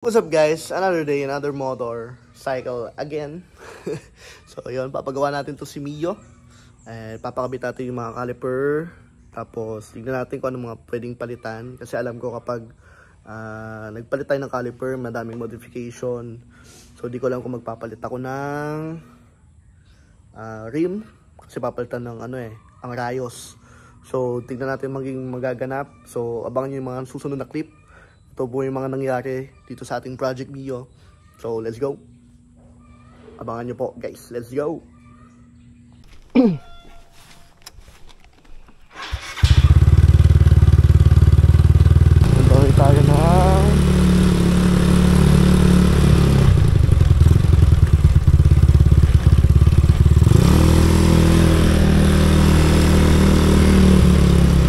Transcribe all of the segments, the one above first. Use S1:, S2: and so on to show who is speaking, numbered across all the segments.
S1: What's up guys? Another day, another motor cycle again. So yun, papagawa natin to si Mio. Papakabit natin yung mga caliper. Tapos tignan natin kung ano mga pwedeng palitan. Kasi alam ko kapag nagpalit tayo ng caliper, madaming modification. So di ko alam kung magpapalit ako ng rim. Kasi papalitan ng ang rayos. So tignan natin maging magaganap. So abangan nyo yung mga susunod na clip. Ito po yung mga nangyari dito sa ating Project Mio. So, let's go. Abangan nyo po, guys. Let's go. Nandawin tayo na.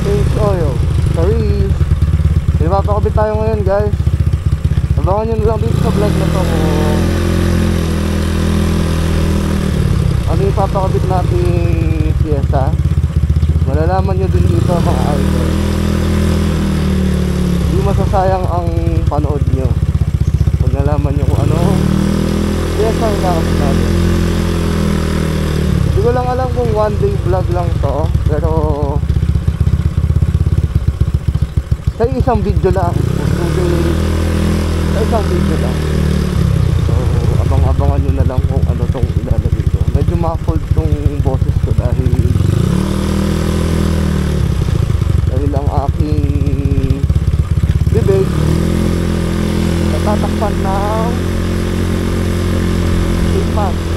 S1: Change oil. Sorry. Pinapakabit tayo ngayon guys. Abangan nyo lang dito sa vlog na to kung ano yung papakabit natin piyesa. Malalaman nyo din dito mga idol. Hindi masasayang ang panood nyo kung nalaman nyo kung ano piyesa yung kakabit natin. Hindi ko lang alam kung one day vlog lang to, pero sa isang video lang, sa isang video lang. So abang-abangan nyo na lang kung ano tong ilalagay ko. Medyo muffled tong boses ko dahil ang aking bibig natatakpan ng face mask.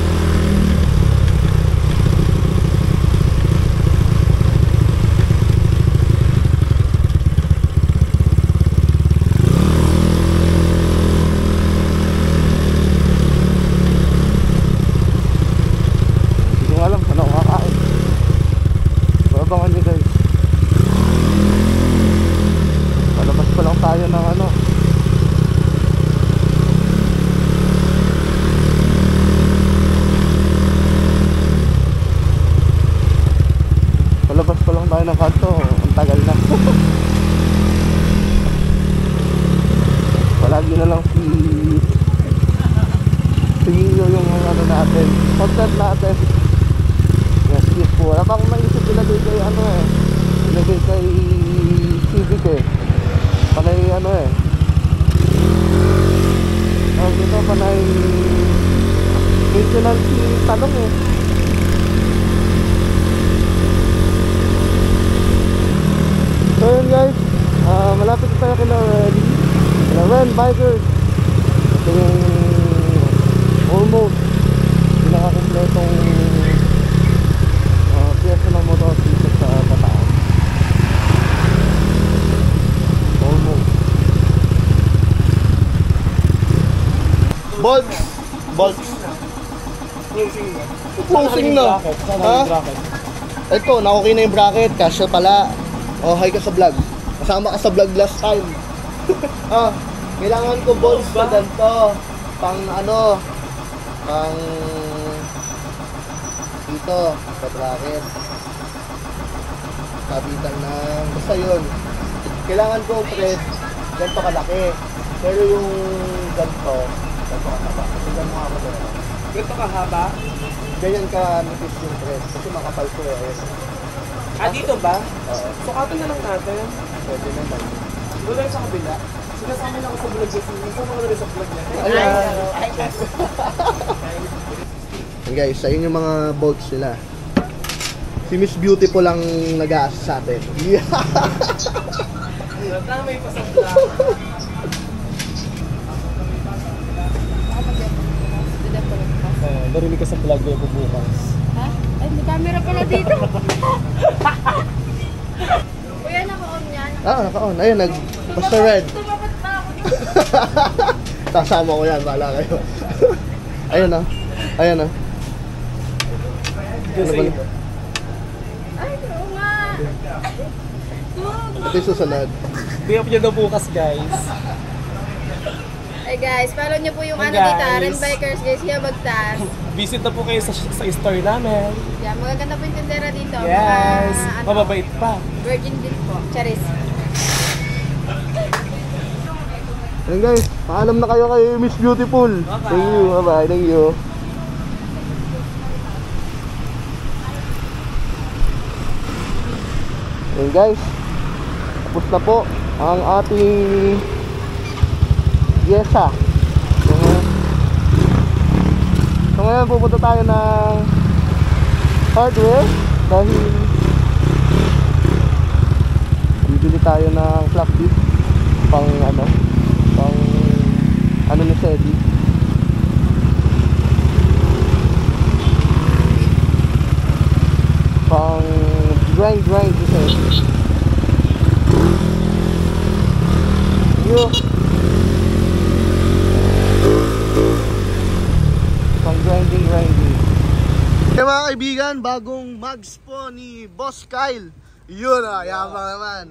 S1: Palabas pa lang tayo ng kanto, ang tagal na. Palagi na lang si Mio yung natin, content natin. Yes, yes po. Wala pa akong naisip ilagay kay ilagay kay Civic panay dito panay maintenance talong So yun guys, malapit na tayo kila Ren Bikers. Ito yung almost pinakakompletong piyesa ng motor dito sa Bataan. Almost bolts closing na. Ha? Ito, na-okay na yung bracket. Kasya pala. Oh, hi ka sa vlog. Kasama ka sa vlog last time. Kailangan ko bolts na ganito. Pang dito, sa bracket. Kabitan ng, basta yun. Kailangan ko thread ganito kalaki. Pero yung ganito kahaba. Tingnan mo ako doon.
S2: Ganito kahaba?
S1: Ganyan ka nipis yung thread. Kasi makapal ko
S2: dito ba?
S1: Oo.
S2: Sukatan na lang natin.
S1: Pwede naman.
S2: Doon lang sa kabila. Sinasama na ako sa vlog kasi minsan ako rin sa vlog niya.
S1: Ayan guys, ayun yung mga bolts nila. Si Miss Beautiful lang nag-aas sa atin.
S2: May pasapla. Narinig ka sa vlog niya po bukas.
S3: Ha? Ay, may camera pala dito. Kuya, naka-on yan.
S1: Naka-on. Ayun, basta red.
S3: Tumapat pa ako.
S1: Kasama ko yan, bahala kayo. Ayun Ayun
S3: Ay, oo nga.
S1: Ito yung susunod.
S2: Bigyan niya daw bukas guys.
S3: Ay guys, follow nyo po yung dito, Ren Bikers guys, kaya magtaas.
S2: Visit na po kayo sa store namin.
S3: Yeah, magaganda po yung tindera dito.
S2: Yes, mababait pa.
S3: Virgin din po, charis.
S1: Ayan guys, paalam na kayo kay Miss Beautiful. Thank you, bye-bye, thank you. Ayan guys, tapos na po ang ating yesa. So ngayon pupunta tayo ng hardware dahil bibili tayo ng flat disc pang ano ni Sedi. Pang grind ni Sedi. Yo. Pang grinding. Kaya mga kaibigan, bagong mags po ni Boss Kyle. Yun yabang naman.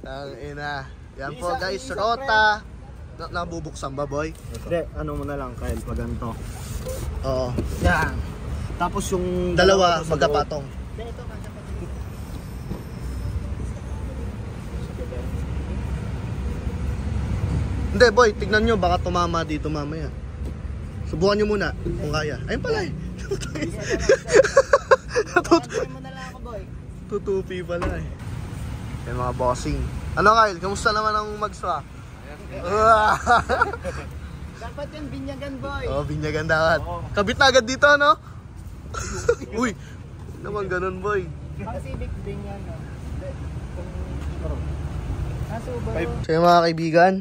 S1: Ang ina. Yan po guys, Rota. Nabubuksan ba boy?
S2: Hindi, ano mo na lang Kyle, pag ganito.
S1: Oo.
S2: Yan. Tapos yung
S1: Dalawa magkapatong. Hindi boy, tignan nyo, baka tumama dito mamaya. Subukan nyo muna kung kaya. Ayun pala eh. Tutupi pala eh. Yung mga bossing. Ano Kyle, kamusta naman ang magswa?
S3: Dapat yung binyagan, boy.
S1: Oh, binyagan dapat. Kabit na agad dito, no? Uy, naman ganun boy.
S3: Ang Civic binyan, no?
S1: So yung mga kaibigan,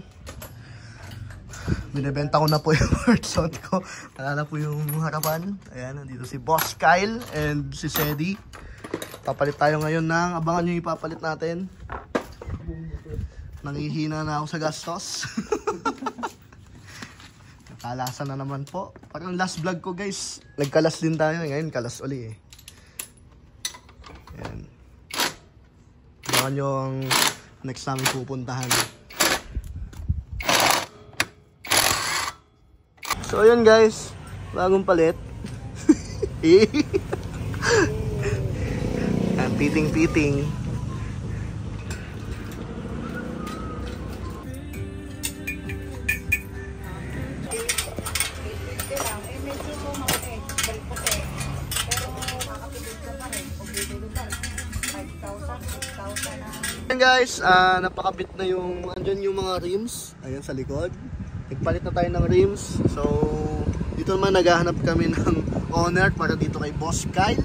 S1: binibenta ko na po yung Warzone ko. Wala na po yung harapan. Ayan, nandito si Boss Kyle and si Sedi. Papalit tayo ngayon ng, abangan nyo yung ipapalit natin. Nangihina na ako sa gastos. Nakalasan na naman po. Parang last vlog ko guys, nagkalas din tayo. Ngayon kalas uli eh. Ayan. Abangan nyo ang next namin pupuntahan. So yun guys, bagong palit. Ang piting. Ayan guys, napakabit na yung, andyan yung mga rims. Ayan sa likod. Nagpalit na tayo ng rims. So, dito naman naghahanap kami ng owner para dito kay Boss Kyle.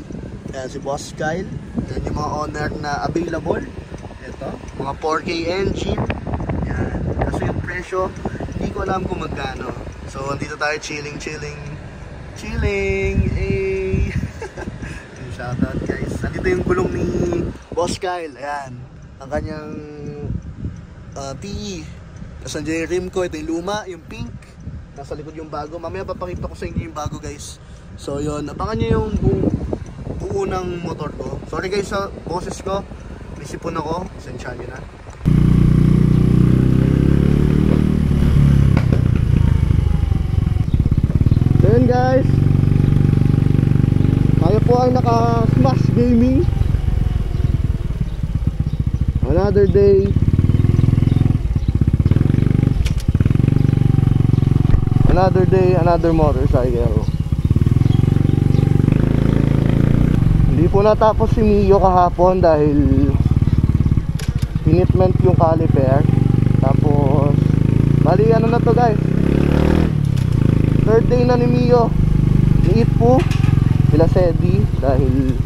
S1: Ayan si Boss Kyle. Ayan yung mga owner na available. Ito, mga 4K engine. Ayan. Kaso yung presyo, hindi ko alam kung magkano. So, andito tayo chilling. Eh. Shoutout guys. Andito yung gulong ni Boss Kyle. Ayan. Ang kanyang PE. Tapos nandiyan yung rim ko. Ito yung luma, yung pink. Nasa likod yung bago. Mamaya papakita ko sa inyo yung bago guys. So yun, abangan nyo yung buo ng motor ko. Sorry guys sa boses ko. May sipon ako. Sensya nyo na. So yun guys. Tayo po ay naka-Smash Gaming. Another day. Another day, another motorcycle. Hindi po natapos si Mio kahapon dahil tinitment yung caliper. Tapos bali ano na to guys, third day na ni Mio. Ni po sila Sedi dahil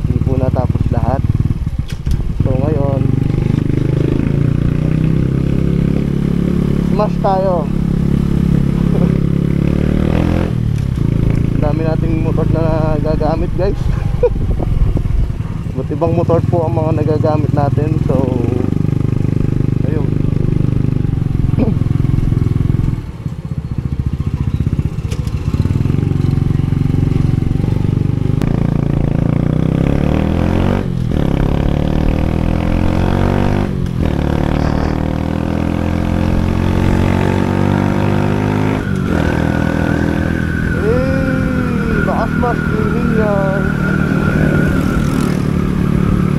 S1: hindi po natapos lahat. So ngayon smash tayo. Dami nating motor na gagamit guys. Ba't ibang motor po ang mga nagagamit natin. So ayun.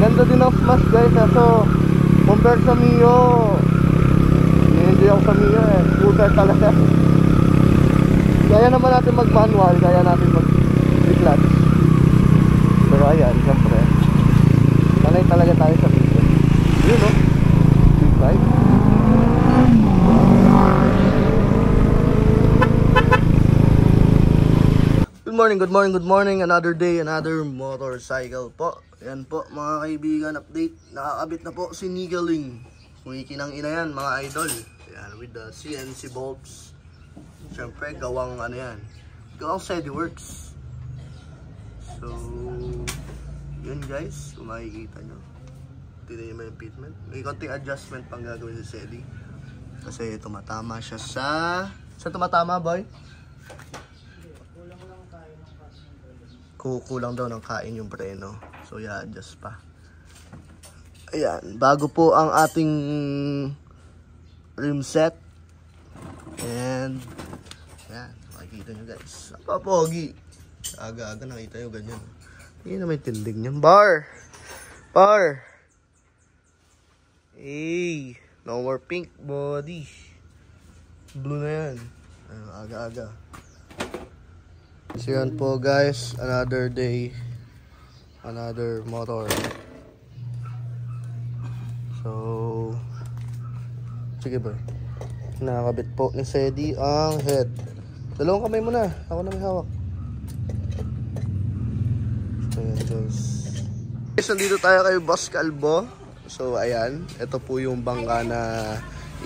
S1: Ganda din ang Smash guys, so compare sa Mio, Hindi ako sa Mio eh. Scooter talaga. Kaya naman natin mag-manual, kaya natin mag-clutch. Pero ayan, siyempre. Sanay talaga tayo sa Mio. Yun no? Big bike. Good morning. Another day, another motorcycle po. Ayan po mga kaibigan, update. Nakakabit na po si Nigaling. Kumikinang ina yan mga idol. Ayan, with the CNC bolts. Siyempre, gawang ano yan. Gawang SEDIworks. So, yun guys, kung makikita nyo. Tinayin mo yung fitment. May konting adjustment pang gagawin sa SEDI. Kasi tumatama siya sa... Saan tumatama boy? Kukulang daw ng kain yung preno. So, i-adjust pa. Ayan. Bago po ang ating rim set. And, ayan. Makikita nyo guys. Pogi. Aga-aga nakita nyo ganyan. Hindi na may tindig nyan. Bar! Hey! No more pink body. Blue na yan. Ayan, aga-aga. So yan po guys, another day, another motor. So, sige ba? Nakakabit po ni Sedi ang head. Dalawang kamay mo na, ako na may hawak. So yan guys. Guys, nandito tayo kay Boss Calvo. So ayan, ito po yung bangka na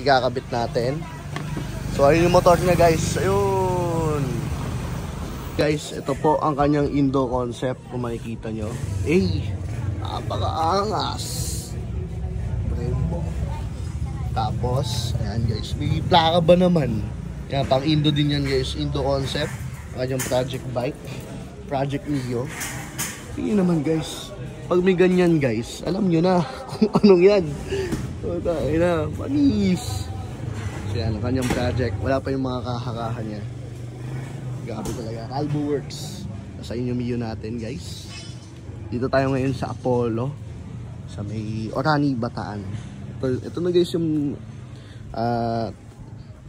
S1: ikakabit natin. So ayun yung motor niya guys, ayun. Guys, ito po ang kanyang Indo concept kung makikita nyo. Napakaangas. Brembo. Tapos, ayan guys, may plaka ba naman? Yan, pang Indo din yan guys, Indo concept. Ang kanyang project bike, Project Mio. Tingin naman guys, pag may ganyan guys, alam nyo na kung anong yan. So, tayo na, panis. So yan, ang kanyang project, wala pa yung mga kahakahan niya. Grabe talaga, CalvoWorks. Sa inyo Mio natin guys. Dito tayo ngayon sa Apollo, sa may Orani, Bataan. Ito na guys yung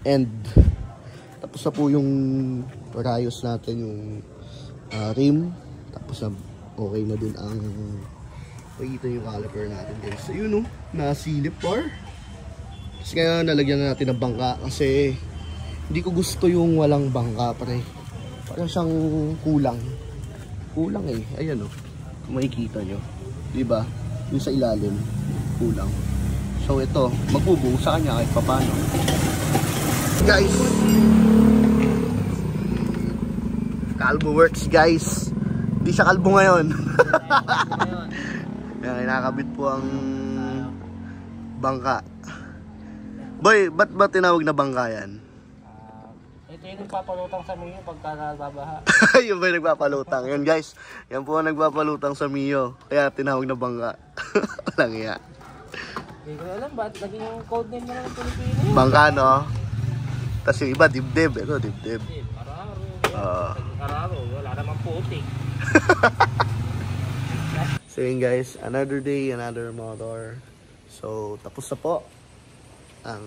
S1: end. Tapos na po yung rayos natin, yung rim. Tapos na okay na din ang makikita yung caliper natin guys. So yun o, nasilip par. Kasi kaya nalagyan na natin ng bangka kasi hindi ko gusto yung walang bangka pare. Parang siyang kulang eh, ayan o, kung makikita nyo, diba, yung sa ilalim kulang. So ito, magbubuo sa kanya kahit papano guys. CalvoWorks guys, hindi siya kalbo ngayon. Yan, nakakabit po ang bangka. Boy, ba't ba tinawag na bangka yan?
S2: Ito yung nagpapalutang sa Mio pagka nagbabaha.
S1: Yung ba yung nagpapalutang? Yan guys, yan po ang nagpapalutang sa Mio. Kaya tinawag na bangka. Walang iya.
S2: Hindi ko alam ba't naging yung code name nila ng Pilipinas.
S1: Bangka no? Tapos yung iba, dibdib. Ito, dibdib.
S2: Araro, wala namang putik.
S1: So yun guys, another day, another motor. So tapos na po ang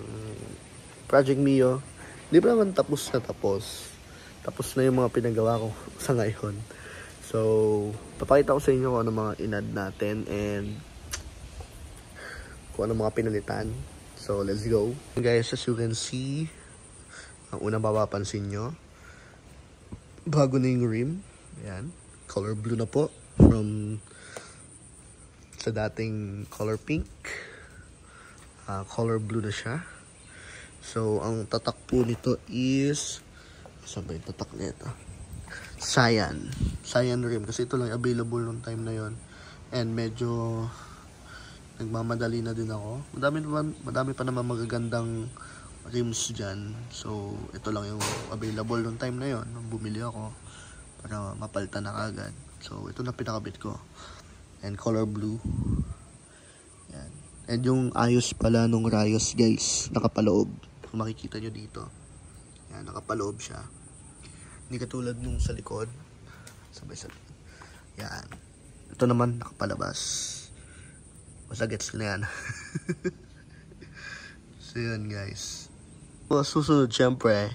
S1: Project Mio. Di ba naman tapos na tapos. Tapos na yung mga pinagawa ko sa ngayon. So, papakita ko sa inyo kung ano mga inad natin and kung ano mga pinalitan. So, let's go. Guys, as you can see, ang unang mapapansin nyo, bago na yung rim. Ayan, color blue na po from sa dating color pink. Color blue na siya. So, ang tatak po nito is, saan ba yung tatak nito? Cyan rim. Kasi ito lang available nung time na yon. And medyo nagmamadali na din ako. Madami pa naman magagandang rims dyan. So, ito lang yung available nung time na yon. Nung bumili ako para mapalitan na kagad. So, ito na pinakabit ko. And color blue. Yan. And yung ayos pala nung rayos guys, nakapaloob. Kung makikita nyo dito. Yan, nakapaloob siya. Hindi katulad nung sa likod. Sabay-sabay. Yan. Ito naman, nakapalabas. Basta gets na yan. So yun guys. Susunod, syempre,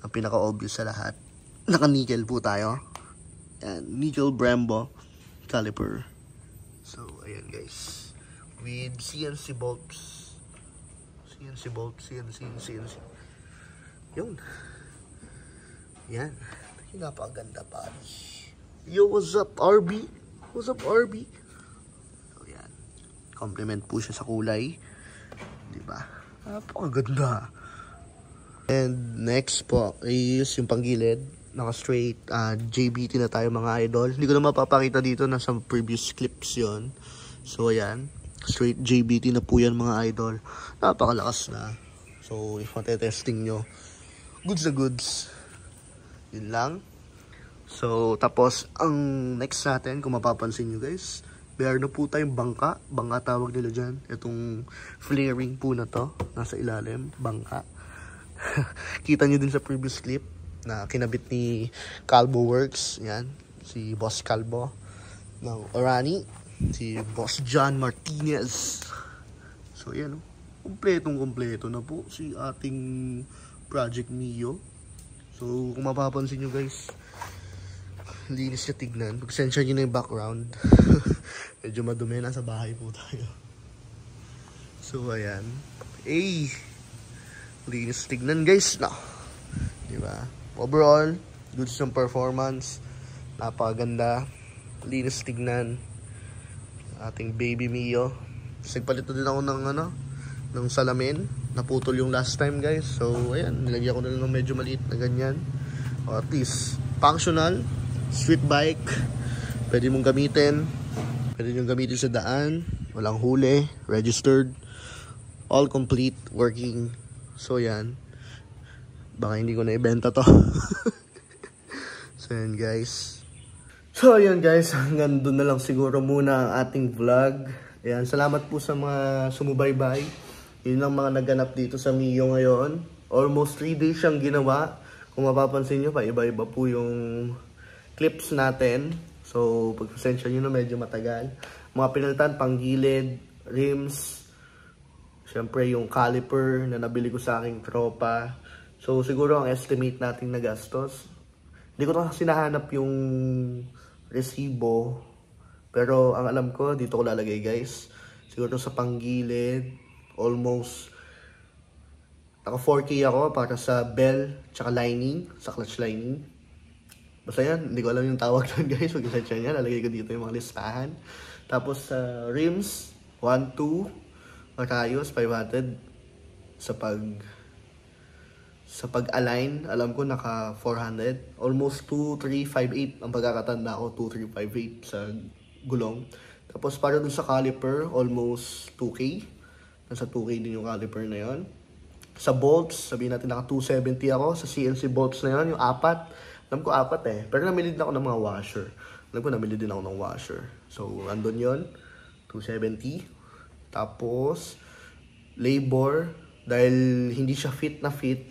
S1: ang pinaka-obvious sa lahat. Naka-nickel po tayo. Yan, nickel Brembo caliper. So, ayan guys. With CNC bolts. CNC bolts, CNC. Yun. Yan. Napakaganda pare. Yo, what's up RB? What's up RB? So, yan. Compliment po siya sa kulay. Diba? Napakaganda. And next po is yung panggilid. Naka-straight JBT na tayo mga idol. Hindi ko na mapapakita dito. Nasa previous clips yon. So, ayan. Straight JBT na po yan mga idol. Napakalakas na. So, if matetesting nyo, goods na goods. Yun lang. So, tapos, ang next natin, kung mapapansin nyo guys, meron na po tayong bangka. Bangka tawag nila dyan. Itong flaring po na to. Nasa ilalim. Bangka. Kita nyo din sa previous clip na kinabit ni Calbo Works. Yan. Si Boss Calbo ng Orani. Si Boss John Martinez. So, yan. Kompletong-kompleto na po si ating Project Mio. So, kung mapapansin nyo guys, linis niya tignan. Pag-sensya nyo na yung background. Medyo madumi. Nasa bahay po tayo. So, ayan. Linis tignan guys. No. Diba? Overall, good yung performance. Napakaganda. Linis tignan. Ating baby Mio. Nagpalit na din ako ng salamin. Naputol yung last time guys. So, ayan. Nilagyan ko na lang ng medyo maliit na ganyan. Or at least, functional. Street bike. Pwede mong gamitin. Pwede nyo gamitin sa daan. Walang huli. Registered. All complete. Working. So, yan. Baka hindi ko na ibenta to. So, yan guys. So, ayan guys. Hanggang doon na lang siguro muna ang ating vlog. Ayan. Salamat po sa mga sumubaybay. Yun ang mga naganap dito sa Mio ngayon. Almost 3 days siyang ginawa. Kung mapapansin nyo pa, iba-iba po yung clips natin. So, pagpasensya nyo na medyo matagal. Mga pinalitan, panggilid, rims. Siyempre yung caliper na nabili ko sa aking tropa. So, siguro ang estimate natin na gastos. Hindi ko kasi nahanap yung resibo. Pero ang alam ko, dito ko lalagay guys. Siguro sa panggilid, almost naka 4K ako para sa bell, tsaka lining, sa clutch lining. Basta yan, hindi ko alam yung tawag doon guys. Pag-search niya, lalagay ko dito yung mga listahan. Tapos rims, 1, 2, rayos, 500. Sa pag-align, alam ko naka 400. Almost 2,358 ang pagkakatanda ko, 2,358 sa gulong. Tapos para dun sa caliper, almost 2K. Nasa 2K din yung caliper na yon. Sa bolts, sabihin natin naka 270 ako. Sa CNC bolts na yon, yung 4. Alam ko 4 eh. Pero namili din ako ng mga washer. Alam ko namili din ako ng washer. So, andun yon, 270. Tapos, labor, dahil hindi siya fit na fit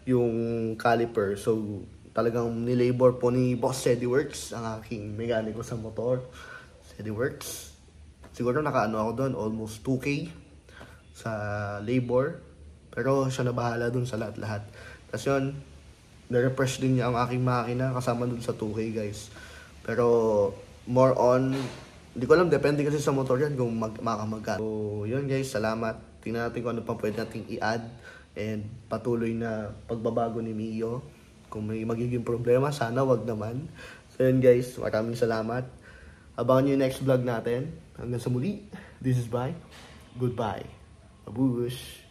S1: yung caliper. So, talagang nilabor po ni Boss Sediworks, ang aking mekaniko sa motor. Sediworks. Siguro nakaano ako doon, almost 2K sa labor. Pero siya na bahala doon sa lahat-lahat. Tapos yun, na-refresh din niya ang aking makina kasama doon sa 2K guys. Pero more on, hindi ko alam, depende kasi sa motor yan kung makamagkano. So yun guys, salamat. Tingnan natin kung ano pang pwede natin i-add. And patuloy na pagbabago ni Mio. Kung may magiging problema, sana wag naman. So yun guys, maraming salamat. Abangan nyo yung next vlog natin. Hanggang sa muli, this is bye. Goodbye. Babush.